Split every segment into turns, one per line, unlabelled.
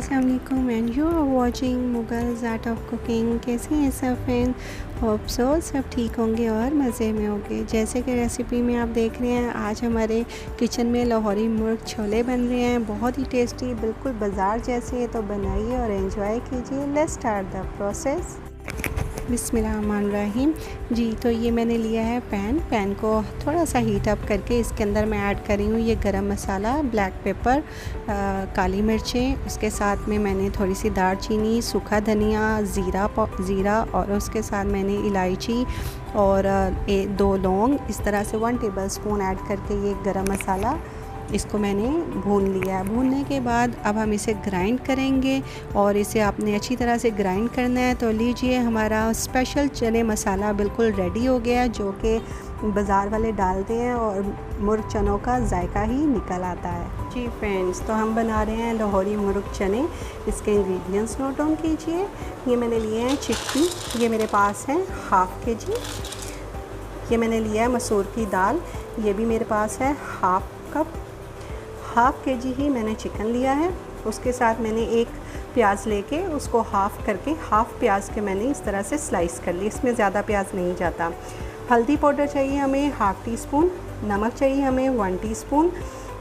अस्सलाम वालेकुम and you are watching Mughals art of cooking. कैसी हैं सब फ्रेंड? होप सो सब ठीक होंगे और मज़े में होंगे। जैसे कि रेसिपी में आप देख रहे हैं, आज हमारे किचन में लाहौरी मुर्ग छोले बन रहे हैं, बहुत ही टेस्टी, बिल्कुल बाज़ार जैसे। तो बनाइए और एंजॉय कीजिए। Let's start the process. बिस्मिल्लाहिर्रहमानिर्रहीम। जी, तो ये मैंने लिया है पैन को थोड़ा सा हीट अप करके इसके अंदर मैं ऐड कर रही हूँ ये गरम मसाला, ब्लैक पेपर, काली मिर्चें, उसके साथ में मैंने थोड़ी सी दालचीनी, सूखा धनिया, ज़ीरा और उसके साथ मैंने इलायची और 2 लौंग, इस तरह से 1 टेबलस्पून ऐड करके ये गरम मसाला इसको मैंने भून लिया। भूनने के बाद अब हम इसे ग्राइंड करेंगे और इसे आपने अच्छी तरह से ग्राइंड करना है। तो लीजिए, हमारा स्पेशल चने मसाला बिल्कुल रेडी हो गया, जो कि बाज़ार वाले डालते हैं और मुर्ग चनों का जायका ही निकल आता है। जी फ्रेंड्स, तो हम बना रहे हैं लाहौरी मुर्ग चने। इसके इंग्रेडिएंट्स नोट डाउन कीजिए। ये मैंने लिए हैं चिक्की, ये मेरे पास है ½ kg। ये मैंने लिया है मसूर की दाल, ये भी मेरे पास है ½ कप। ½ kg ही मैंने चिकन लिया है। उसके साथ मैंने एक प्याज लेके उसको हाफ़ करके, हाफ़ प्याज के मैंने इस तरह से स्लाइस कर ली। इसमें ज़्यादा प्याज नहीं जाता। हल्दी पाउडर चाहिए हमें ½ टीस्पून, नमक चाहिए हमें 1 टीस्पून,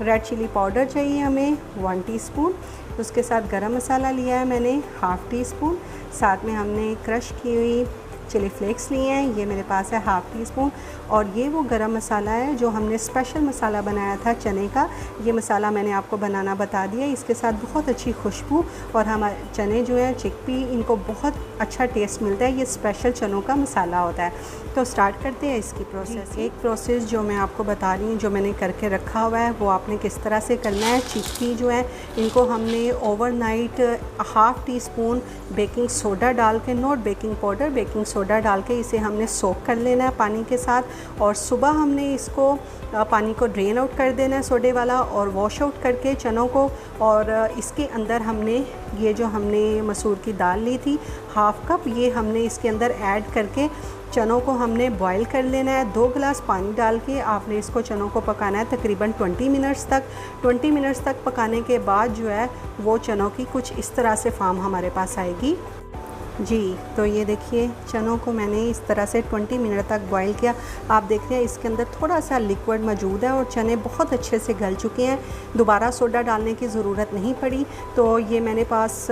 रेड चिली पाउडर चाहिए हमें 1 टीस्पून। उसके साथ गरम मसाला लिया है मैंने ½ टीस्पून। साथ में हमने क्रश की हुई चिली फ्लेक्स लिए हैं, ये मेरे पास है ½ टीस्पून। और ये वो गरम मसाला है जो हमने स्पेशल मसाला बनाया था चने का। ये मसाला मैंने आपको बनाना बता दिया। इसके साथ बहुत अच्छी खुशबू और हमारे चने जो है चिकपी, इनको बहुत अच्छा टेस्ट मिलता है। ये स्पेशल चनों का मसाला होता है। तो स्टार्ट करते हैं इसकी प्रोसेस। एक प्रोसेस जो मैं आपको बता रही हूँ, जो मैंने करके रखा हुआ है, वो आपने किस तरह से करना है। चिक्की जो है, इनको हमने ओवरनाइट ½ टीस्पून बेकिंग सोडा डाल के, not baking powder, baking soda डाल के इसे हमने सोक कर लेना है पानी के साथ। और सुबह हमने इसको पानी को ड्रेन आउट कर देना है सोडे वाला, और वॉश आउट करके चनों को। और इसके अंदर हमने ये जो हमने मसूर की दाल ली थी ½ कप, ये हमने इसके अंदर ऐड करके चनों को हमने बॉईल कर लेना है। 2 गिलास पानी डाल के आपने इसको चनों को पकाना है तकरीबन 20 मिनट्स तक। 20 मिनट्स तक पकाने के बाद जो है वो चनों की कुछ इस तरह से फार्म हमारे पास आएगी। जी, तो ये देखिए, चनों को मैंने इस तरह से 20 मिनट तक बॉईल किया। आप देख रहे हैं इसके अंदर थोड़ा सा लिक्विड मौजूद है और चने बहुत अच्छे से गल चुके हैं। दोबारा सोडा डालने की ज़रूरत नहीं पड़ी। तो ये मेरे पास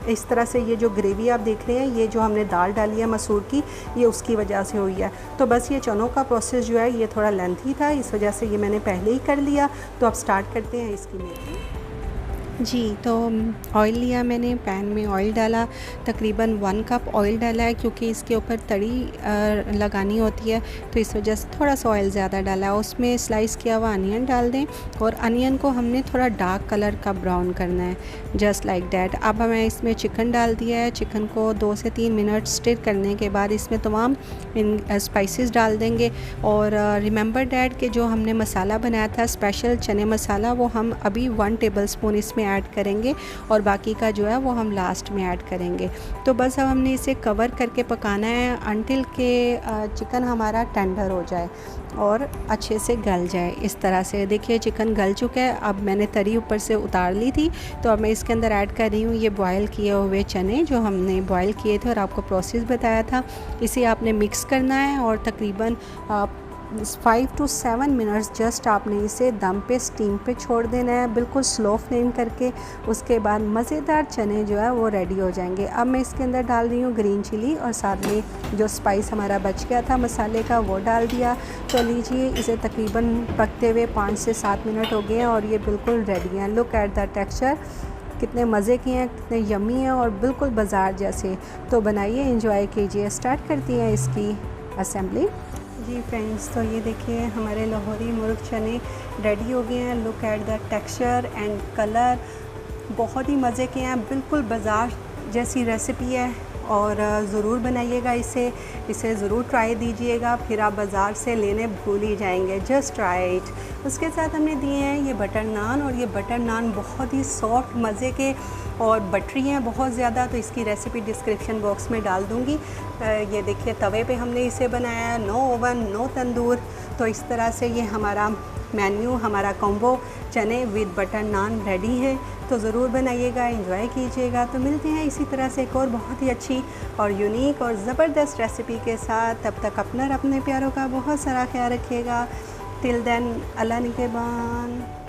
इस तरह से ये जो ग्रेवी आप देख रहे हैं, ये जो हमने दाल डाली है मसूर की, ये उसकी वजह से हुई है। तो बस ये चनों का प्रोसेस जो है ये थोड़ा लेंथी था, इस वजह से ये मैंने पहले ही कर लिया। तो अब स्टार्ट करते हैं इसकी मेकिंग। जी, तो ऑयल लिया मैंने, पैन में ऑयल डाला, तकरीबन 1 कप ऑयल डाला है, क्योंकि इसके ऊपर तड़ी लगानी होती है, तो इस वजह से थोड़ा सा ऑयल ज़्यादा डाला है। उसमें स्लाइस किया हुआ अनियन डाल दें और अनियन को हमने थोड़ा डार्क कलर का ब्राउन करना है, जस्ट लाइक डैट। अब हमें इसमें चिकन डाल दिया है। चिकन को 2 से 3 मिनट स्टिर करने के बाद इसमें तमाम स्पाइसेस डाल देंगे। और रिमेंबर डैट कि जो हमने मसाला बनाया था स्पेशल चने मसाला, वो हम अभी 1 टेबलस्पून इसमें ऐड करेंगे और बाकी का जो है वो हम लास्ट में ऐड करेंगे। तो बस अब हमने इसे कवर करके पकाना है अनटिल के चिकन हमारा टेंडर हो जाए और अच्छे से गल जाए। इस तरह से देखिए चिकन गल चुका है। अब मैंने तरी ऊपर से उतार ली थी, तो अब मैं इसके अंदर ऐड कर रही हूँ ये बॉयल किए हुए चने जो हमने बॉयल किए थे और आपको प्रोसेस बताया था। इसे आपने मिक्स करना है और तकरीबन 5 to 7 मिनट्स जस्ट आपने इसे दम पे, स्टीम पे छोड़ देना है, बिल्कुल स्लो फ्लेम करके। उसके बाद मज़ेदार चने जो है वो रेडी हो जाएंगे। अब मैं इसके अंदर डाल रही हूँ ग्रीन चिली और साथ में जो स्पाइस हमारा बच गया था मसाले का वो डाल दिया। तो लीजिए, इसे तकरीबन पकते हुए 5 से 7 मिनट हो गए हैं और ये बिल्कुल रेडी हैं। लुक एट द टेक्सचर, कितने मज़े के हैं, कितने यम्मी हैं और बिल्कुल बाज़ार जैसे। तो बनाइए, एंजॉय कीजिए। स्टार्ट करती हैं इसकी असेंबली। जी फ्रेंड्स, तो ये देखिए हमारे लाहौरी मुर्ग चने रेडी हो गए हैं। Look at the texture and colour, बहुत ही मज़े के हैं, बिल्कुल बाज़ार जैसी रेसिपी है। और ज़रूर बनाइएगा इसे ज़रूर ट्राई दीजिएगा, फिर आप बाज़ार से लेने भूल ही जाएंगे। Just try it. उसके साथ हमने दिए हैं ये बटर नान, और ये बटर नान बहुत ही सॉफ्ट मज़े के और बटरी हैं बहुत ज़्यादा। तो इसकी रेसिपी डिस्क्रिप्शन बॉक्स में डाल दूँगी। ये देखिए तवे पे हमने इसे बनाया है, नो ओवन, नो तंदूर। तो इस तरह से ये हमारा मेन्यू, हमारा कॉम्बो चने विद बटर नान रेडी है। तो ज़रूर बनाइएगा, एंजॉय कीजिएगा। तो मिलते हैं इसी तरह से एक और बहुत ही अच्छी और यूनिक और ज़बरदस्त रेसिपी के साथ। तब तक अपना और अपने प्यारों का बहुत सारा ख्याल रखिएगा। टिल देन, अल्लाह निगहबान।